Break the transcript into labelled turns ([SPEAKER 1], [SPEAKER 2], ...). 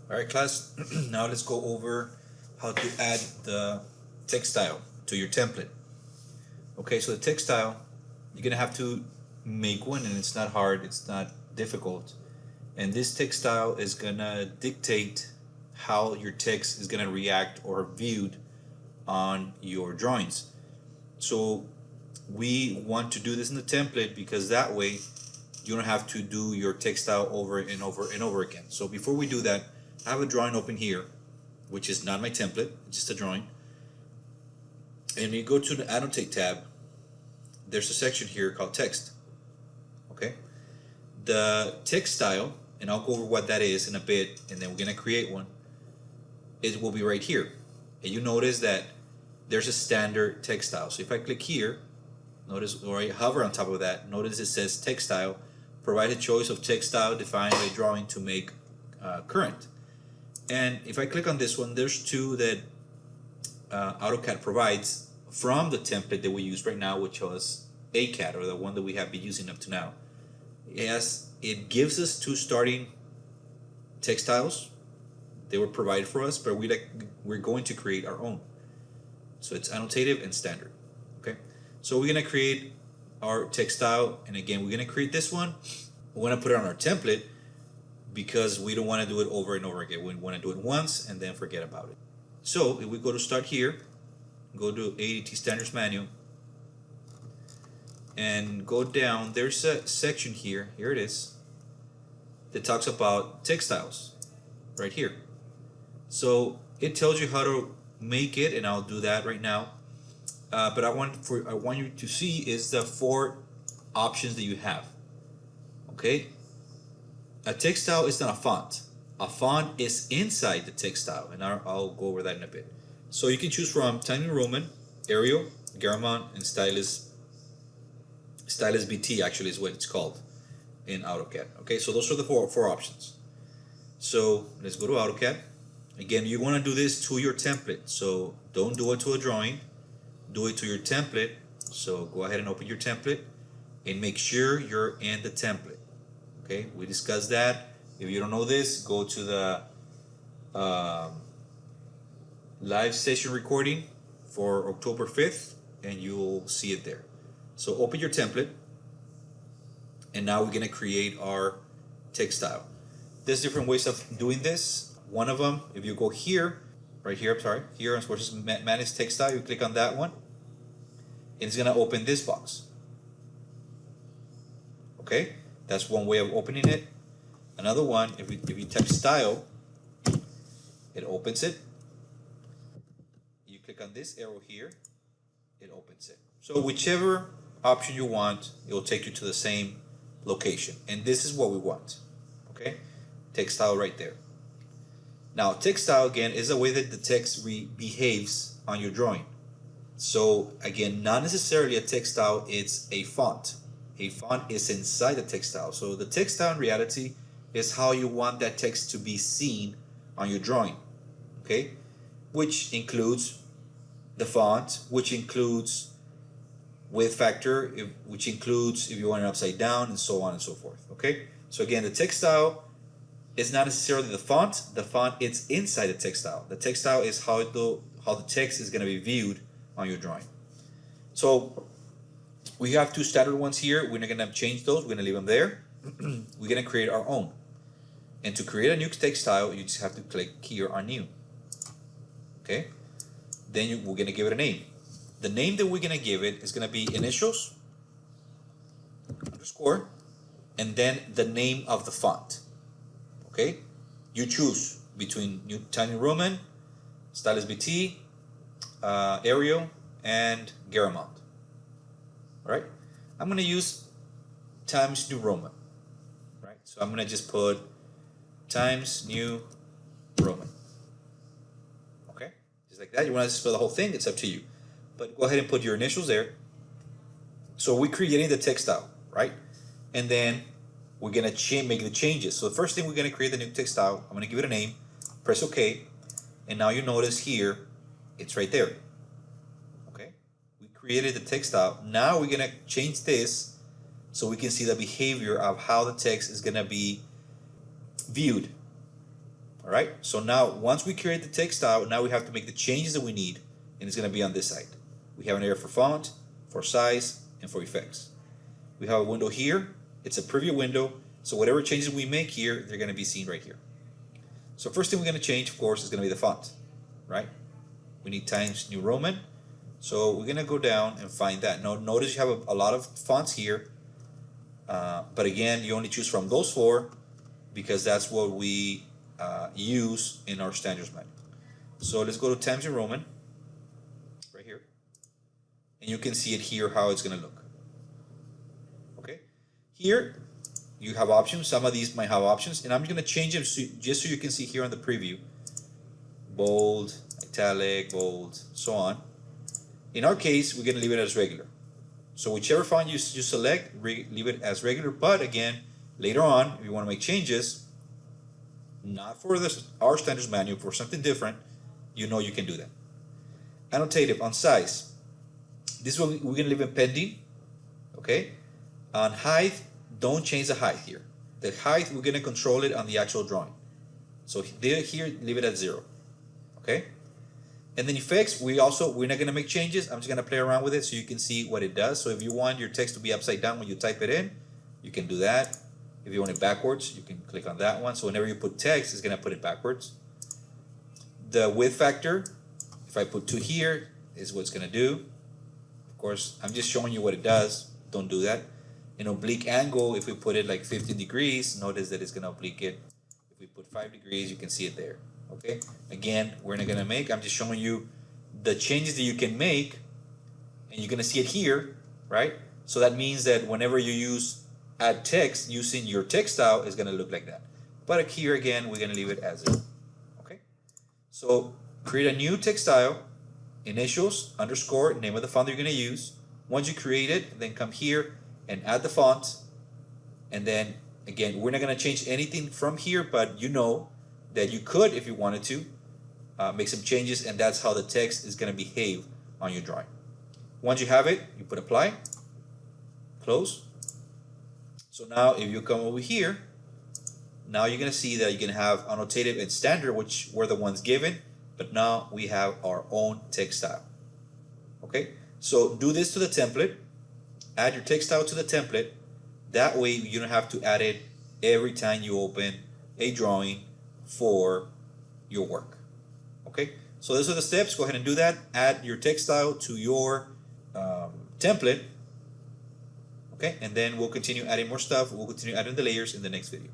[SPEAKER 1] Alright class, now let's go over how to add the text style to your template. Okay, so the text style, you're gonna have to make one, and it's not hard, it's not difficult. And this text style is gonna dictate how your text is gonna react or viewed on your drawings. So we want to do this in the template because that way you don't have to do your text style over and over and over again. So before we do that, I have a drawing open here, which is not my template, it's just a drawing. And you go to the Annotate tab, there's a section here called Text. Okay? The text style, and I'll go over what that is in a bit, and then we're going to create one, it will be right here. And you notice that there's a standard text style. So if I click here, notice, or I hover on top of that, notice it says text style, provide a choice of text style defined by drawing to make current. And if I click on this one, there's two that AutoCAD provides from the template that we use right now, which was ACAD, or the one that we have been using up to now. It gives us two starting text styles. They were provided for us, but we're going to create our own. So it's annotative and standard. Okay, so we're gonna create our text style, and again, we're gonna create this one. We want to put it on our template because we don't want to do it over and over again. We want to do it once and then forget about it. So if we go to start here, go to ADT Standards Manual, and go down, there's a section here it is, that talks about text styles right here. So it tells you how to make it, and I'll do that right now. But I want you to see is the 4 options that you have. Okay, a text style is not a font. A font is inside the text style, and I'll go over that in a bit. So you can choose from Times New Roman, Arial, Garamond, and Stylus BT actually is what it's called in AutoCAD. Okay, so those are the four options. So let's go to AutoCAD. Again, you want to do this to your template, so don't do it to a drawing, do it to your template. So go ahead and open your template and make sure you're in the template. Okay, we discussed that. If you don't know this, go to the live session recording for October 5th and you'll see it there. So open your template, and now we're gonna create our text style. There's different ways of doing this. One of them, if you go here, right here, I'm sorry, here where it says manage text style, you click on that one, and it's gonna open this box. Okay, that's one way of opening it. Another one, if you type style, it opens it. You click on this arrow here, it opens it. So whichever option you want, it will take you to the same location. And this is what we want. Okay, text style right there. Now, text style again is the way that the text behaves on your drawing. So again, not necessarily a text style, it's a font. A font is inside the text style. So the text style in reality is how you want that text to be seen on your drawing. Okay, which includes the font, which includes width factor, which includes if you want it upside down, and so on and so forth. Okay, so again, the text style is not necessarily the font. The font is inside the text style. The text style is how the text is going to be viewed on your drawing. So we have 2 standard ones here. We're not going to change those. We're going to leave them there. We're going to create our own. And to create a new text style, you just have to click here on New. Okay. Then we're going to give it a name. The name that we're going to give it is going to be initials, underscore, and then the name of the font. Okay, you choose between Times New Roman, Stylus BT, Arial, and Garamond. All right, I'm going to use Times New Roman. Right, so I'm going to just put Times New Roman. Okay, just like that. You want to spell the whole thing? It's up to you. But go ahead and put your initials there. So we're creating the text style, right? And then we're gonna make the changes. So the first thing, we're gonna create the new text style. I'm gonna give it a name, press OK, and now you notice here, it's right there. Okay, we created the text style. Now we're gonna change this so we can see the behavior of how the text is gonna be viewed. All right, so now once we create the text style, now we have to make the changes that we need, and it's going to be on this side. We have an area for font, for size, and for effects. We have a window here. It's a preview window, so whatever changes we make here, they're going to be seen right here. So first thing we're going to change, of course, is going to be the font, right? We need Times New Roman, so we're going to go down and find that. Now notice you have a lot of fonts here, but again, you only choose from those 4 because that's what we use in our standards manual. So let's go to Times New Roman right here, and you can see it here how it's going to look. Okay, here you have options. Some of these might have options, and I'm going to change them just so you can see here on the preview: bold, italic, bold, so on. In our case, we're going to leave it as regular. So whichever font you select, leave it as regular. But again, later on, if you want to make changes, not for our standards manual, for something different, you know you can do that. Annotative on size. This is what we're going to leave in pending. Okay. On height, don't change the height here. The height, we're going to control it on the actual drawing. So here, leave it at 0. Okay. And then effects, we're not going to make changes. I'm just going to play around with it so you can see what it does. So if you want your text to be upside down when you type it in, you can do that. If you want it backwards, you can click on that one. So whenever you put text, it's going to put it backwards. The width factor, if I put 2 here, is what it's going to do. Of course, I'm just showing you what it does. Don't do that. An oblique angle, if we put it like 15 degrees, notice that it's going to oblique it. If we put 5 degrees, you can see it there. Okay, again, we're not going to make, I'm just showing you the changes that you can make, and you're going to see it here, right? So that means that whenever you add text using your text style, it's going to look like that. But here again, we're going to leave it as 0. Okay, so create a new text style, initials, underscore, name of the font that you're going to use. Once you create it, then come here and add the font, and then again, we're not going to change anything from here, but you know that you could, if you wanted to, make some changes, and that's how the text is going to behave on your drawing. Once you have it, you put apply, close. So now if you come over here, now you're going to see that you can have annotative and standard, which were the ones given, but now we have our own text style. Okay, so do this to the template, add your text style to the template. That way you don't have to add it every time you open a drawing for your work. Okay, so those are the steps. Go ahead and do that. Add your text style to your template. Okay, and then we'll continue adding more stuff. We'll continue adding the layers in the next video.